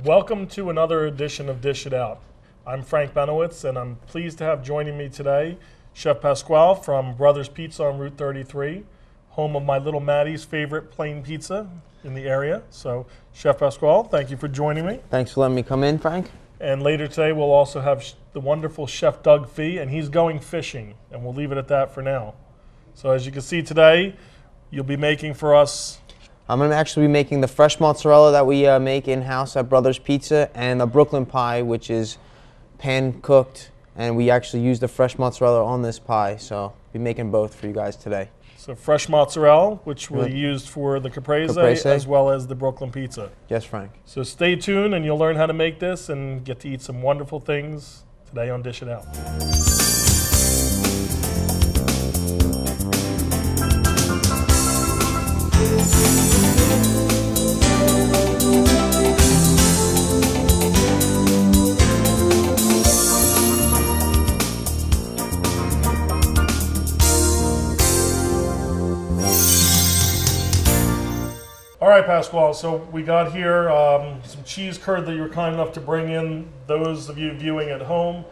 Welcome to another edition of Dish It Out. I'm Frank Benowitz, and I'm pleased to have joining me today Chef Pasquale from Brothers Pizza on Route 33, home of my little Maddie's favorite plain pizza in the area. So, Chef Pasquale, thank you for joining me. Thanks for letting me come in, Frank. And later today, we'll also have the wonderful Chef Doug Fee, and he's going fishing, and we'll leave it at that for now. So, as you can see today, you'll be making for us. I'm going to actually be making the fresh mozzarella that we make in-house at Brothers Pizza and a Brooklyn pie, which is pan-cooked, and we actually use the fresh mozzarella on this pie, so I'll be making both for you guys today. So fresh mozzarella, which we'll use for the caprese, as well as the Brooklyn pizza. Yes, Frank. So stay tuned and you'll learn how to make this and get to eat some wonderful things today on Dish It Out. All right, Pasquale, so we got here some cheese curd that you were kind enough to bring in, those of you viewing at home.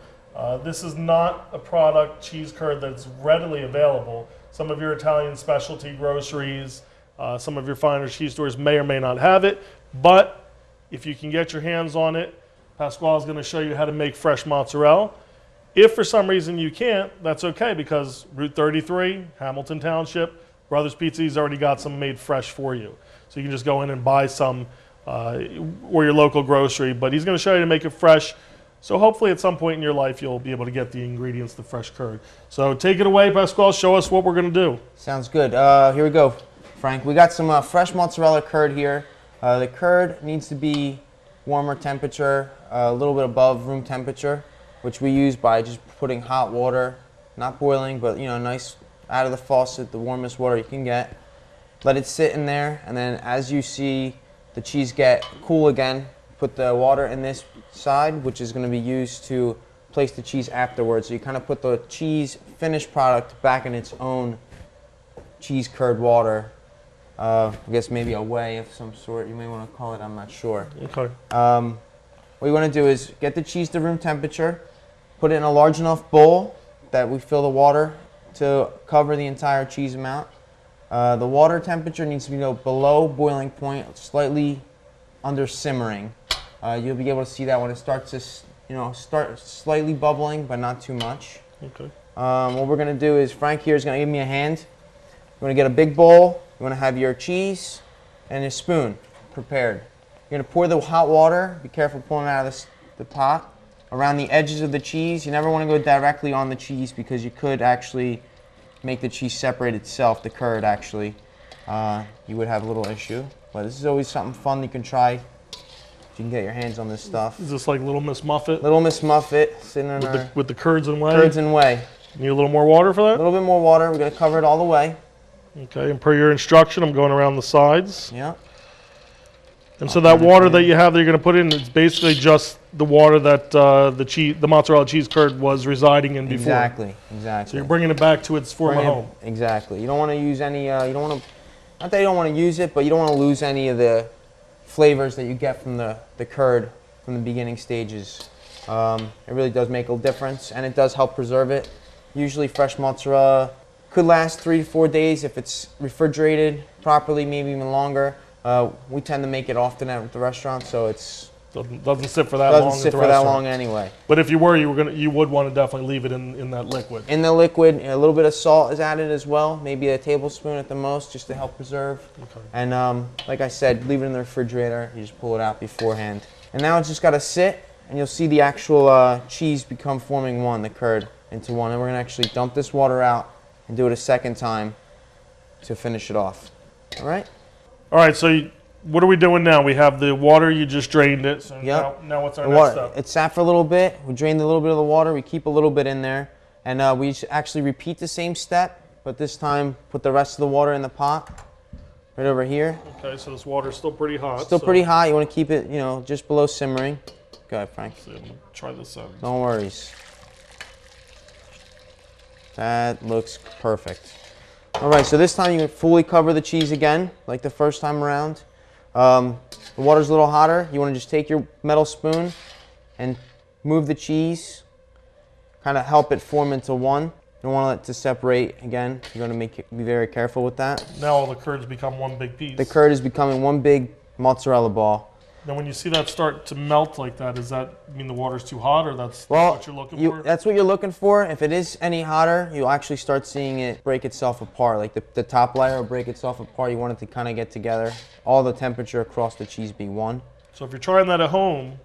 This is not a product, cheese curd, that's readily available. Some of your Italian specialty groceries, some of your finer cheese stores may or may not have it, but if you can get your hands on it, Pasquale is going to show you how to make fresh mozzarella. If for some reason you can't, that's okay, because Route 33, Hamilton Township, Brothers Pizza's already got some made fresh for you. So you can just go in and buy some or your local grocery, but he's going to show you to make it fresh. So hopefully at some point in your life you'll be able to get the ingredients, the fresh curd. So take it away, Pasquale, show us what we're going to do. Sounds good. Here we go, Frank. We got some fresh mozzarella curd here. The curd needs to be warmer temperature, a little bit above room temperature, which we use by just putting hot water, not boiling, but nice out of the faucet, the warmest water you can get. Let it sit in there, and then as you see the cheese get cool again, put the water in this side, which is going to be used to place the cheese afterwards. So you kind of put the cheese finished product back in its own cheese curd water. I guess maybe a whey of some sort, you may want to call it, I'm not sure. Okay. What you want to do is get the cheese to room temperature, put it in a large enough bowl that we fill the water to cover the entire cheese amount. The water temperature needs to be below boiling point, slightly under simmering. You'll be able to see that when it starts to, start slightly bubbling, but not too much. Okay. What we're going to do is Frank here is going to give me a hand. You're going to get a big bowl. You want to have your cheese and a spoon prepared. You're going to pour the hot water. Be careful pulling it out of the pot around the edges of the cheese. You never want to go directly on the cheese because you could actually make the cheese separate itself, the curd actually. You would have a little issue, but this is always something fun you can try if you can get your hands on this stuff. Is this like Little Miss Muffet? Little Miss Muffet sitting in with the curds and whey? Curds and whey. Need a little more water for that? A little bit more water. We're going to cover it all the way. Okay, and per your instruction, I'm going around the sides. Yeah. And so that water that you have that you're going to put in, it's basically just the water that the mozzarella cheese curd was residing in before. Exactly. So you're bringing it back to its former home. Exactly. You don't want to use any, you don't want to, not that you don't want to use it, but you don't want to lose any of the flavors that you get from the curd from the beginning stages. It really does make a difference, and it does help preserve it. Usually fresh mozzarella could last 3 to 4 days if it's refrigerated properly, maybe even longer. We tend to make it often at the restaurant, so it's doesn't sit for that long. Doesn't sit for that long anyway. But if you were, you would want to definitely leave it in that liquid. In the liquid, a little bit of salt is added as well, maybe a tablespoon at the most, just to help preserve. Okay. And like I said, leave it in the refrigerator. You just pull it out beforehand. And now it's just got to sit, and you'll see the actual cheese become forming one, the curd into one. And we're gonna actually dump this water out and do it a second time to finish it off. All right. All right, so what are we doing now? We have the water, you just drained it, so now what's our next step? It sat for a little bit, we drained a little bit of the water, we keep a little bit in there, and we actually repeat the same step, but this time put the rest of the water in the pot, right over here. Okay, so this water's still pretty hot. Still pretty hot, you want to keep it, just below simmering. Go ahead, Frank. So try this out. No worries. That looks perfect. All right, so this time you can fully cover the cheese again, like the first time around. The water's a little hotter. You want to just take your metal spoon and move the cheese, kind of help it form into one. You don't want it to separate. Again, you're going to be very careful with that. Now all the curds become one big piece. The curd is becoming one big mozzarella ball. Now when you see that start to melt like that, does that mean the water's too hot, or that's what you're looking for? That's what you're looking for. If it is any hotter, you'll actually start seeing it break itself apart. Like the top layer will break itself apart. You want it to kind of get together. All the temperature across the cheese be one. So if you're trying that at home,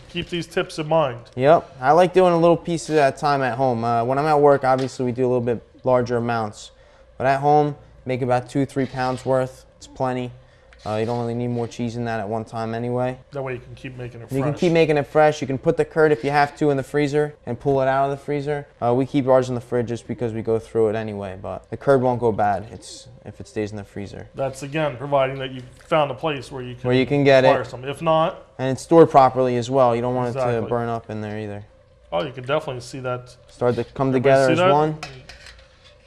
keep these tips in mind. Yep. I like doing a little pieces at a time at home. When I'm at work, obviously we do a little bit larger amounts. But at home, make about 2-3 pounds worth. It's plenty. You don't really need more cheese than that at one time anyway. That way you can keep making it fresh. You can keep making it fresh. You can put the curd, if you have to, in the freezer and pull it out of the freezer. We keep ours in the fridge just because we go through it anyway, but the curd won't go bad if it stays in the freezer. That's, again, providing that you've found a place where you can get acquire it. some. If not... And it's stored properly as well. You don't want it to burn up in there either. Oh, you can definitely see that. Start to come together as one.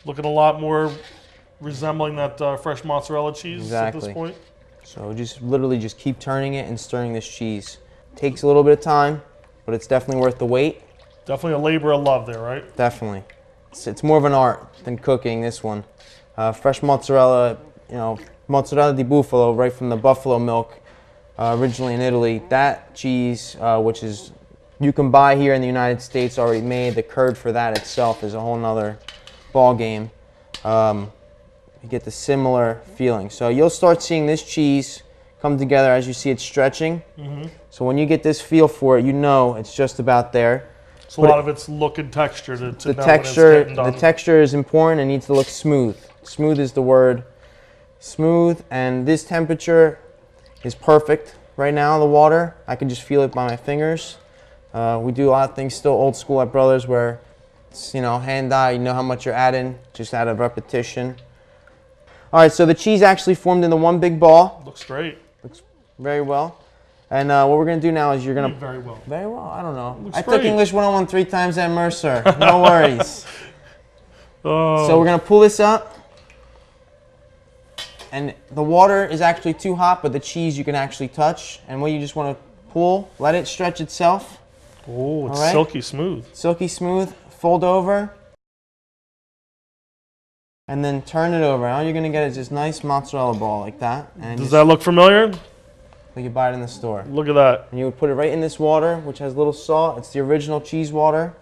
Looking a lot more resembling that fresh mozzarella cheese at this point. So literally just keep turning it and stirring this cheese. Takes a little bit of time, but it's definitely worth the wait. Definitely a labor of love there, right? Definitely. It's more of an art than cooking, this one. Fresh mozzarella, mozzarella di bufalo, right from the buffalo milk, originally in Italy. That cheese, which is you can buy here in the United States already made, the curd for that itself is a whole nother ball game. You get the similar feeling. So you'll start seeing this cheese come together as you see it stretching. So when you get this feel for it, it's just about there. So a lot of it's look and texture to the know texture, when it's getting done. The texture is important. It needs to look smooth. Smooth is the word. Smooth, and this temperature is perfect right now, the water. I can just feel it by my fingers. We do a lot of things still old school at Brothers where it's, hand eye, you know how much you're adding, just out of repetition. All right, so the cheese actually formed into one big ball. Looks great. Looks very well. And what we're going to do now is you're going to... Very well. Very well, I don't know. I great. took English 101 3 times at Mercer. No worries. So we're going to pull this up. And the water is actually too hot, but the cheese you can actually touch. And what you just want to pull, let it stretch itself. Oh, it's silky smooth. Silky smooth. Fold over. And then turn it over. All you're going to get is this nice mozzarella ball like that. And does that look familiar? Like you buy it in the store. Look at that. And you would put it right in this water, which has a little salt. It's the original cheese water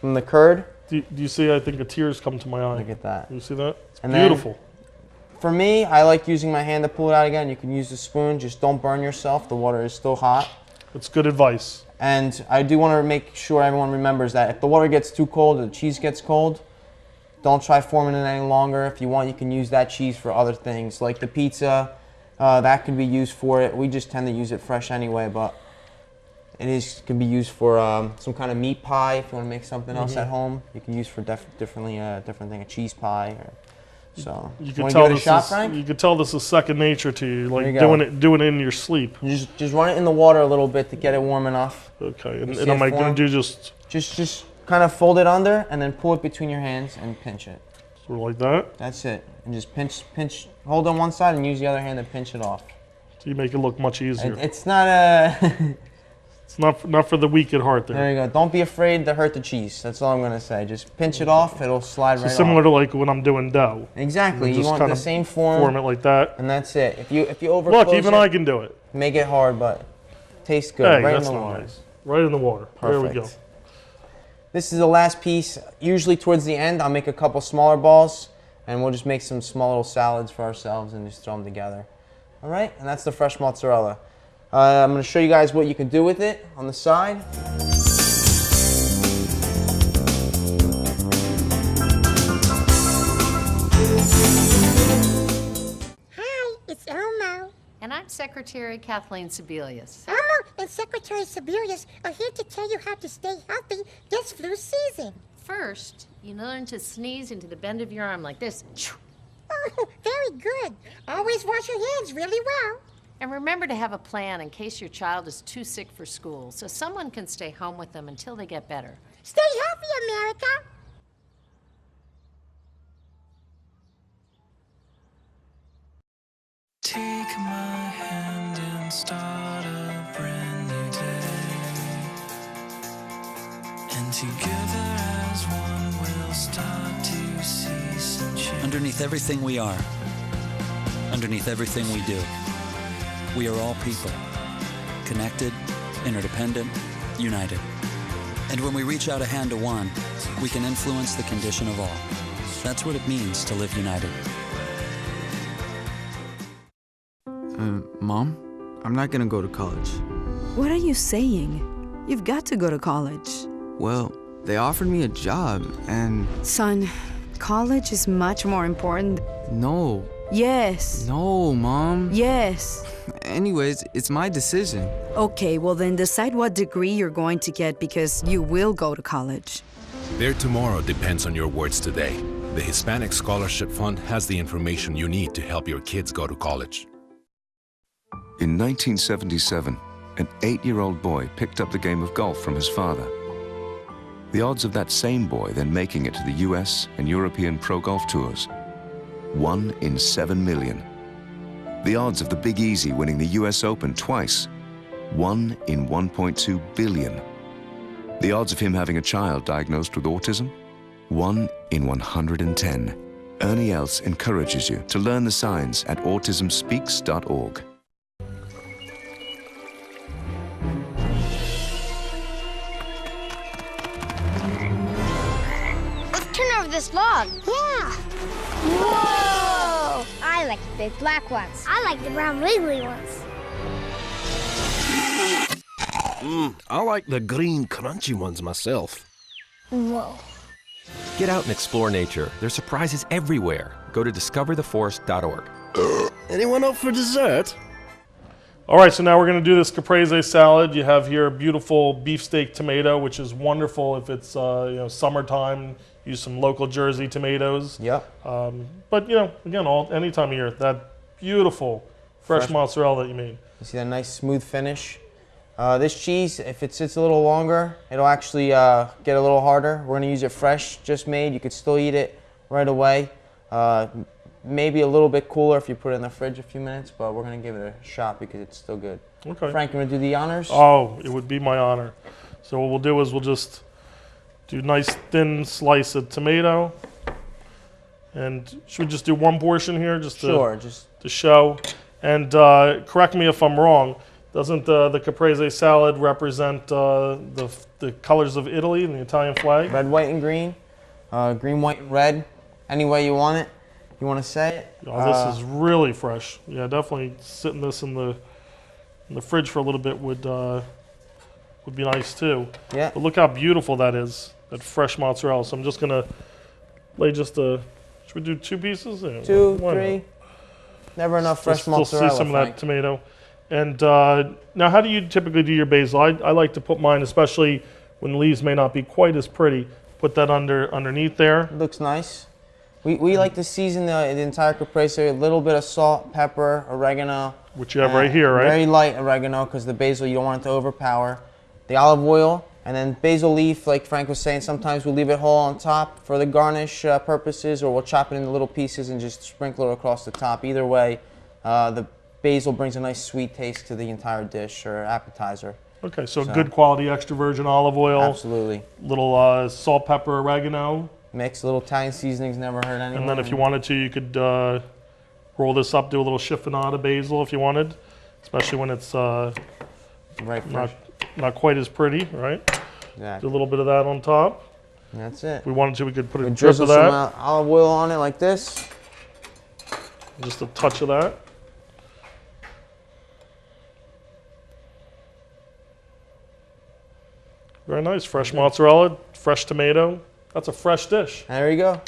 from the curd. Do you see, I think a tear's come to my eye. Look at that. You see that? It's and beautiful. For me, I like using my hand to pull it out again. You can use the spoon. Just don't burn yourself. The water is still hot. It's good advice. And I do want to make sure everyone remembers that if the water gets too cold or the cheese gets cold, don't try forming it any longer. If you want, you can use that cheese for other things, like the pizza. That can be used for it. We just tend to use it fresh anyway, but can be used for some kind of meat pie. If you want to make something else at home, you can use for different thing, a cheese pie. So you could want to tell give it a shot, Frank? You could tell this is second nature to you, like doing it in your sleep. Just run it in the water a little bit to get it warm enough. Okay, and am I going to do just kind of fold it under and then pull it between your hands and pinch it. Sort of like that? That's it. And just pinch, hold on one side and use the other hand to pinch it off. So you make it look much easier. It's not a... It's not for the weak at heart there. There you go. Don't be afraid to hurt the cheese. That's all I'm going to say. Just pinch it off. It'll slide right off. Similar to like when I'm doing dough. Exactly. You want the same form. Form it like that. And that's it. If you overclose Look, even I can do it. Make it hard, but tastes good. Hey, right that's in the water. Nice. Right in the water. Perfect. There we go. This is the last piece. Usually towards the end, I'll make a couple smaller balls, and we'll just make some small little salads for ourselves and just throw them together. All right, and that's the fresh mozzarella. I'm going to show you guys what you can do with it on the side. Hi, it's Elmo. And I'm Secretary Kathleen Sebelius. Elmo and Secretary Sebelius are here to tell you how to stay healthy this flu season. First, you learn to sneeze into the bend of your arm like this. Oh, very good. Always wash your hands really well. And remember to have a plan in case your child is too sick for school, so someone can stay home with them until they get better. Stay healthy, America. Take my hand. Underneath everything we are, underneath everything we do, we are all people, connected, interdependent, united. And when we reach out a hand to one, we can influence the condition of all. That's what it means to live united. Mom, I'm not gonna go to college. What are you saying? You've got to go to college. Well, they offered me a job and... Son, college is much more important. No. Yes. No, Mom. Yes. Anyways, it's my decision. Okay, well then decide what degree you're going to get because you will go to college. Their tomorrow depends on your words today. The Hispanic Scholarship Fund has the information you need to help your kids go to college. In 1977, an 8-year-old boy picked up the game of golf from his father. The odds of that same boy then making it to the US and European Pro Golf Tours, 1 in 7 million. The odds of the Big Easy winning the US Open twice, 1 in 1.2 billion. The odds of him having a child diagnosed with autism, 1 in 110. Ernie Els encourages you to learn the signs at autismspeaks.org. This log. Yeah. Whoa! I like the big black ones. I like the brown wiggly ones. I like the green crunchy ones myself. Whoa. Get out and explore nature. There's surprises everywhere. Go to discovertheforest.org. Anyone up for dessert? All right, so now we're going to do this caprese salad. You have here a beautiful beefsteak tomato, which is wonderful if it's summertime. Use some local Jersey tomatoes. Yep. But again, any time of year, that beautiful fresh mozzarella that you made. You see that nice smooth finish. This cheese, if it sits a little longer, it'll actually get a little harder. We're going to use it fresh, just made. You could still eat it right away. Maybe a little bit cooler if you put it in the fridge a few minutes, but we're going to give it a shot because it's still good. Okay. Frank, you want to do the honors? Oh, it would be my honor. So what we'll do is we'll just do a nice thin slice of tomato. And should we just do one portion here just to show? And correct me if I'm wrong, doesn't the caprese salad represent the colors of Italy and the Italian flag? Red, white, and green. Green, white, and red. Any way you want it. You want to say it? Oh, this is really fresh. Yeah, definitely sitting this in the fridge for a little bit would be nice too. Yeah. But look how beautiful that is, that fresh mozzarella. So I'm just gonna lay should we do 2 pieces? Yeah, 2, 3. Never enough fresh mozzarella. Still see some Frank. of that tomato. And now, how do you typically do your basil? I like to put mine, especially when the leaves may not be quite as pretty. Put that underneath there. Looks nice. We like to season the entire caprese, a little bit of salt, pepper, oregano. Which you have right here, right? Very light oregano because the basil, you don't want it to overpower. The olive oil, and then basil leaf, like Frank was saying, sometimes we'll leave it whole on top for the garnish purposes, or we'll chop it into little pieces and just sprinkle it across the top. Either way, the basil brings a nice sweet taste to the entire dish or appetizer. Okay, so good quality extra virgin olive oil. Absolutely. Little salt, pepper, oregano. Mix, little Italian seasonings, never hurt anyone. And then if you wanted to, you could roll this up, do a little chiffonata basil if you wanted, especially when it's not quite as pretty, right? Exactly. Do a little bit of that on top. That's it. If we wanted to, we could put a drip drizzle of that. some olive oil on it like this. Just a touch of that. Very nice. Fresh mozzarella, fresh tomato. That's a fresh dish. There you go.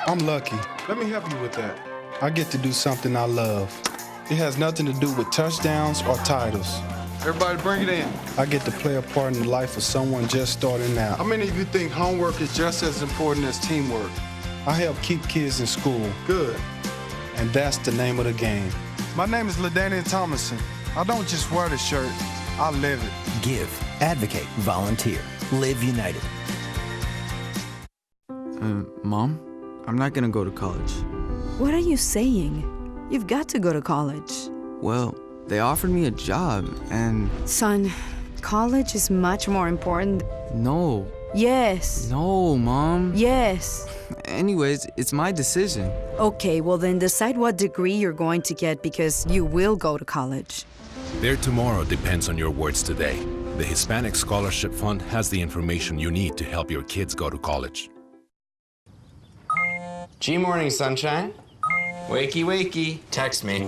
I'm lucky. Let me help you with that. I get to do something I love. It has nothing to do with touchdowns or titles. Everybody bring it in. I get to play a part in the life of someone just starting out. How many of you think homework is just as important as teamwork? I help keep kids in school. Good. And that's the name of the game. My name is LaDainian Thomason. I don't just wear the shirt, I live it. Give, advocate, volunteer. Live united. Mom, I'm not gonna go to college. What are you saying? You've got to go to college. Well, they offered me a job and... Son, college is much more important. No. Yes. No, Mom. Yes. Anyways, it's my decision. Okay, well then decide what degree you're going to get because you will go to college. Their tomorrow depends on your words today. The Hispanic Scholarship Fund has the information you need to help your kids go to college. G-morning, sunshine. Wakey, wakey. Text me.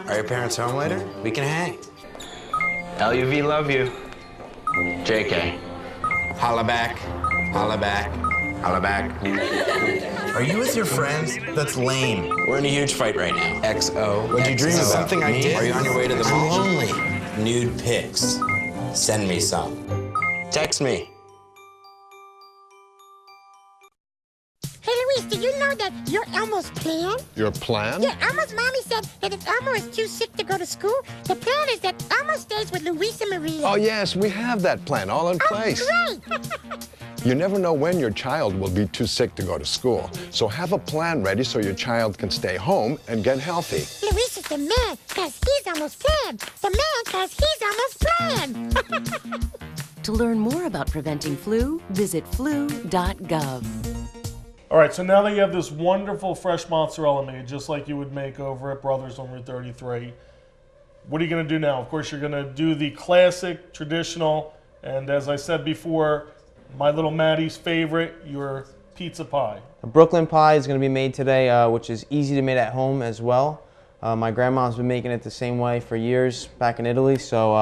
Are your parents home later? We can hang. LUV, love you. JK. Holla back. Holla back. Holla back. Are you with your friends? That's lame. We're in a huge fight right now. XO. What'd you dream about? Something I did. Are you on your way to the mall? I'm lonely. Nude pics. Send me some. Text me. Hey, Luis, did you know that you're Elmo's plan? Your plan? Yeah, Elmo's mommy said that if Elmo is too sick to go to school, the plan is that Elmo stays with Luis and Maria. Oh, yes, we have that plan all in place. Great! You never know when your child will be too sick to go to school. So have a plan ready so your child can stay home and get healthy. Luis is the man, because he's Elmo's plan. The man, because he's Elmo's plan. To learn more about preventing flu, visit flu.gov. All right, so now that you have this wonderful fresh mozzarella made, just like you would make over at Brothers on Route 33, what are you going to do now? Of course, you're going to do the classic, traditional, and as I said before, my little Maddie's favorite, your pizza pie. A Brooklyn pie is going to be made today, which is easy to make at home as well. My grandma's been making it the same way for years back in Italy, so...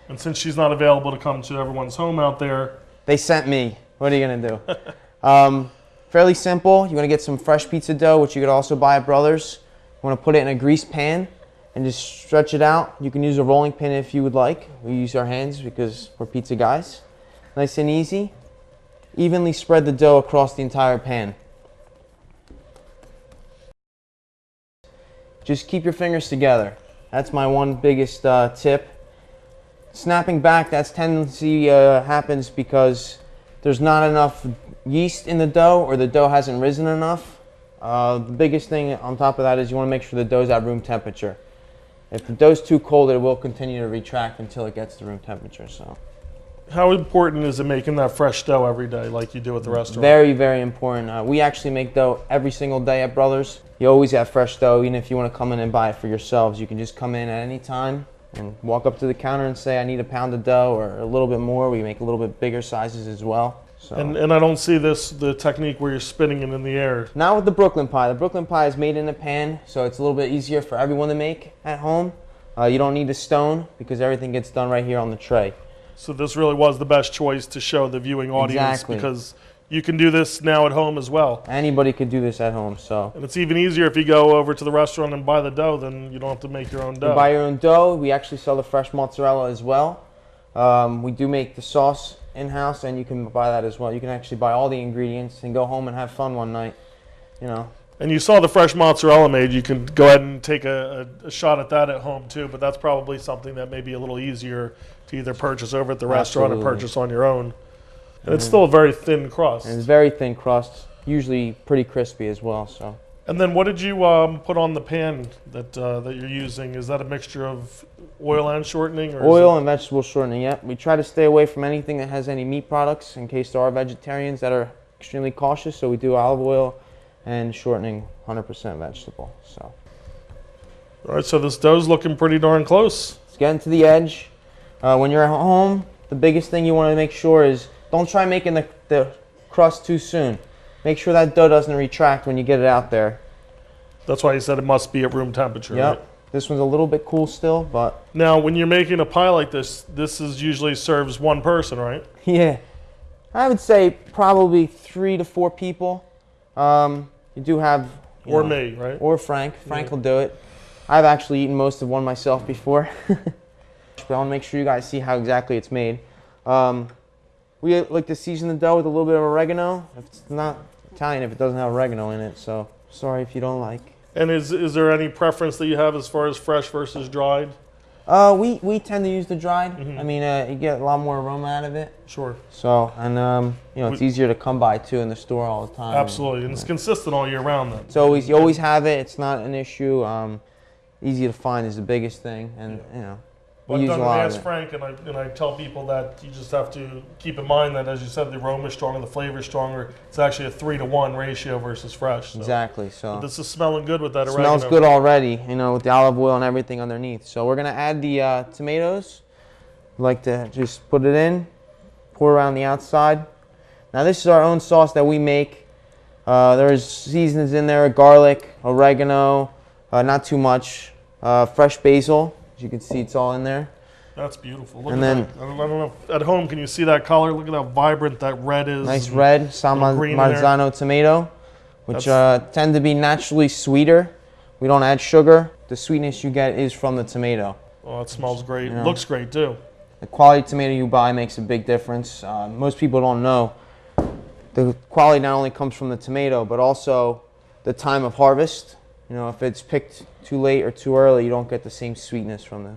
and since she's not available to come to everyone's home out there... They sent me. What are you going to do? Fairly simple. You want to get some fresh pizza dough, which you could also buy at Brothers. You want to put it in a greased pan and just stretch it out. You can use a rolling pin if you would like. We use our hands because we're pizza guys. Nice and easy. Evenly spread the dough across the entire pan. Just keep your fingers together. That's my one biggest tip. Snapping back, that's tendency happens because there's not enough yeast in the dough or the dough hasn't risen enough. The biggest thing on top of that is you want to make sure the dough's at room temperature. If the dough's too cold, it will continue to retract until it gets to room temperature. So, how important is it making that fresh dough every day like you do at the restaurant? Very, very important. We actually make dough every single day at Brothers. You always have fresh dough, even if you want to come in and buy it for yourselves. You can just come in at any time and walk up to the counter and say, I need a pound of dough or a little bit more. We make a little bit bigger sizes as well. So. And I don't see the technique where you're spinning it in the air. Not with the Brooklyn pie. The Brooklyn pie is made in a pan, so it's a little bit easier for everyone to make at home. You don't need a stone because everything gets done right here on the tray. So this really was the best choice to show the viewing audience. Exactly. Because you can do this now at home as well. Anybody could do this at home. So. And it's even easier if you go over to the restaurant and buy the dough, then you don't have to make your own dough. You buy your own dough. We actually sell the fresh mozzarella as well. We do make the sauce in-house, and you can buy that as well. You can actually buy all the ingredients and go home and have fun one night, you know. And you saw the fresh mozzarella made. You can go ahead and take a shot at that at home too, but that's probably something that may be a little easier to either purchase over at the restaurant or purchase on your own. And it's still a very thin crust. And it's very thin crust, usually pretty crispy as well. So. And then what did you put on the pan that you're using? Is that a mixture of oil and shortening? Or oil and vegetable shortening, yeah. We try to stay away from anything that has any meat products in case there are vegetarians that are extremely cautious. So we do olive oil and shortening 100% vegetable. So. All right, so this dough's looking pretty darn close. It's getting to the edge. When you're at home, the biggest thing you want to make sure is don't try making the crust too soon. Make sure that dough doesn't retract when you get it out there. That's why you said it must be at room temperature. Yep. Right? This one's a little bit cool still, but... Now, when you're making a pie like this is usually serves one person, right? Yeah. I would say probably 3 to 4 people. You do have... Or me, right? Or Frank. Frank will do it. I've actually eaten most of one myself before. But I want to make sure you guys see how exactly it's made. We like to season the dough with a little bit of oregano. If it's not Italian, if it doesn't have oregano in it, so sorry if you don't like. And is there any preference that you have as far as fresh versus dried? We tend to use the dried. I mean, you get a lot more aroma out of it. Sure. So, and you know, it's easier to come by too in the store all the time. Absolutely, and it's consistent all year round then. So you always have it. It's not an issue. Easy to find is the biggest thing, and you know. Well, I've done it as Frank, and I tell people that you just have to keep in mind that, as you said, the aroma is stronger, the flavor is stronger. It's actually a 3-to-1 ratio versus fresh. So. Exactly. So but this is smelling good with that oregano. Smells good already, you know, with the olive oil and everything underneath. So we're gonna add the tomatoes. Like to just put it in, pour around the outside. Now this is our own sauce that we make. There's seasonings in there: garlic, oregano, not too much, fresh basil. As you can see, it's all in there. That's beautiful. Look and at then, that. I don't know if at home, can you see that color? Look at how vibrant that red is. Nice red San Marzano tomato, which tend to be naturally sweeter. We don't add sugar. The sweetness you get is from the tomato. Oh, it smells great. You know? Looks great too. The quality tomato you buy makes a big difference. Most people don't know. The quality not only comes from the tomato, but also the time of harvest. You know, if it's picked too late or too early, you don't get the same sweetness from the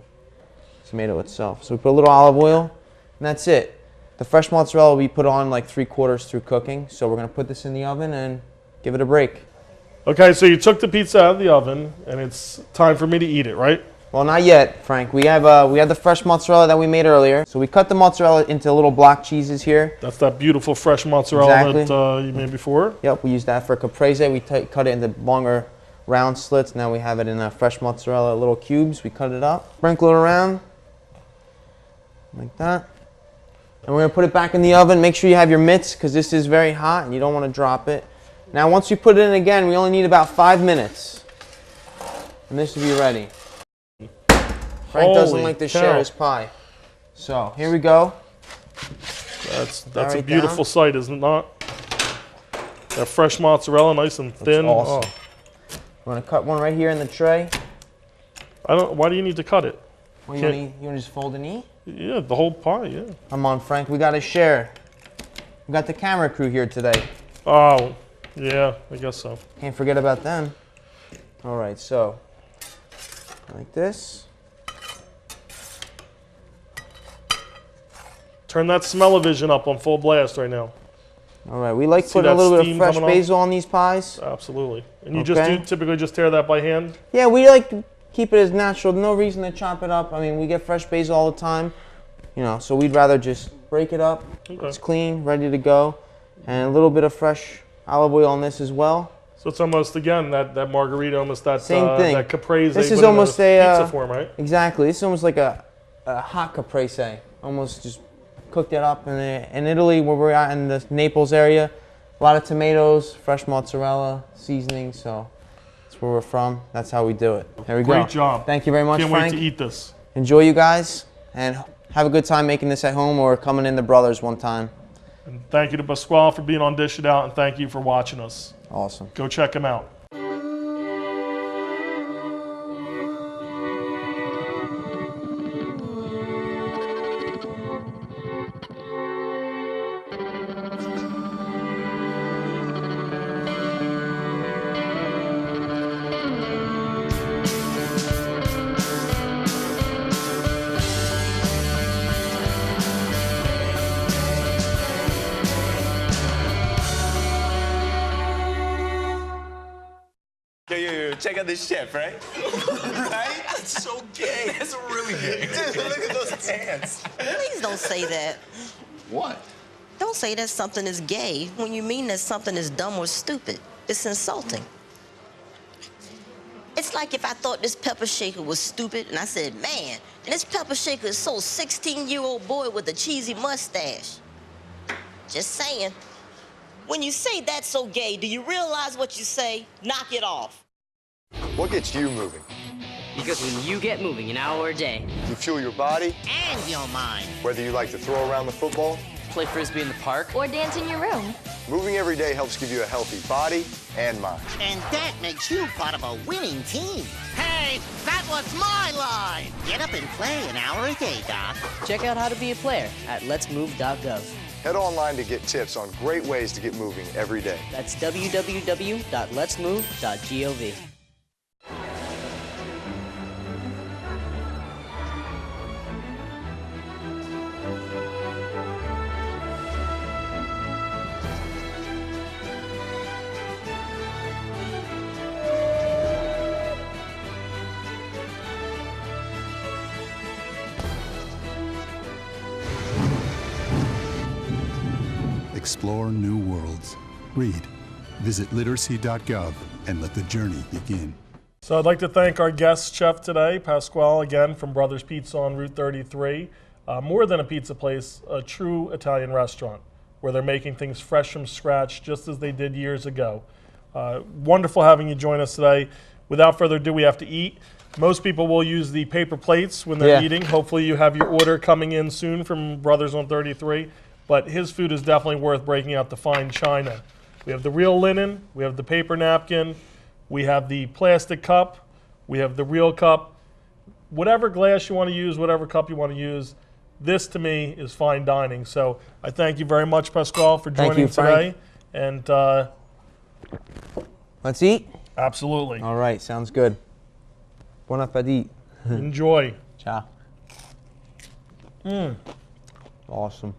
tomato itself. So we put a little olive oil, and that's it. The fresh mozzarella will be put on like 3/4 through cooking. So we're gonna put this in the oven and give it a break. Okay, so you took the pizza out of the oven, and it's time for me to eat it, right? Well, not yet, Frank. We have the fresh mozzarella that we made earlier. So we cut the mozzarella into little block cheeses here. That's that beautiful fresh mozzarella that you made before. Yep, we use that for caprese. We cut it into longer round slits. Now we have it in fresh mozzarella little cubes. We cut it up, sprinkle it around like that. And we're gonna put it back in the oven. Make sure you have your mitts because this is very hot and you don't want to drop it. Now once you put it in again, we only need about 5 minutes. And this will be ready. Frank doesn't like to share his pie. So here we go. That's a beautiful sight, isn't it not? That fresh mozzarella, nice and thin. That's awesome. You want to cut one right here in the tray? Why do you need to cut it? Well, you want to just fold and eat? Yeah, the whole pie, yeah. Come on, Frank, we got to share. We got the camera crew here today. Oh, yeah, I guess so. Can't forget about them. All right, so like this. Turn that smell-o-vision up on full blast right now. All right, we like putting a little bit of fresh basil on these pies. Absolutely. And you typically just tear that by hand? Yeah, we like to keep it as natural. No reason to chop it up. I mean, we get fresh basil all the time, you know, so we'd rather just break it up. Okay. It's clean, ready to go. And a little bit of fresh olive oil on this as well. So it's almost, again, that margarita, almost that same thing. That caprese. This is almost a pizza form, right? Exactly. This is almost like a hot caprese. Almost just cooked it up in Italy, where we're at in the Naples area. A lot of tomatoes, fresh mozzarella, seasoning. So that's where we're from. That's how we do it. There we go. Great job. Thank you very much, Can't Frank. wait to eat this. Enjoy, you guys, and have a good time making this at home or coming in the Brothers one time. And thank you to Pasquale for being on Dish It Out, and thank you for watching us. Awesome. Go check him out. Check out this chef, right? Right? That's so gay. That's really gay. Dude, look at those pants. Please don't say that. What? Don't say that something is gay when you mean that something is dumb or stupid. It's insulting. It's like if I thought this pepper shaker was stupid and I said, man, and this pepper shaker is so 16-year-old boy with a cheesy mustache. Just saying. When you say that's so gay, do you realize what you say? Knock it off. What gets you moving? Because when you get moving an hour a day, You fuel your body, and your mind, whether you like to throw around the football, play frisbee in the park, Or dance in your room. moving every day helps give you a healthy body and mind. And that makes you part of a winning team. Hey, that was my line. Get up and play an hour a day, Doc. check out how to be a player at letsmove.gov. Head online to get tips on great ways to get moving every day. That's www.letsmove.gov. explore new worlds. Read. Visit literacy.gov and let the journey begin. So I'd like to thank our guest chef today, Pasquale, again from Brothers Pizza on Route 33. More than a pizza place, a true Italian restaurant where they're making things fresh from scratch just as they did years ago. Wonderful having you join us today. Without further ado, we have to eat. Most people will use the paper plates when they're eating. Hopefully you have your order coming in soon from Brothers on 33. But his food is definitely worth breaking out the fine china. We have the real linen, we have the paper napkin, we have the plastic cup, we have the real cup. Whatever glass you want to use, whatever cup you want to use, this to me is fine dining. So I thank you very much, Pasquale, for joining today. And let's eat? Absolutely. All right, sounds good. Bon appetit. Enjoy. Ciao. Awesome.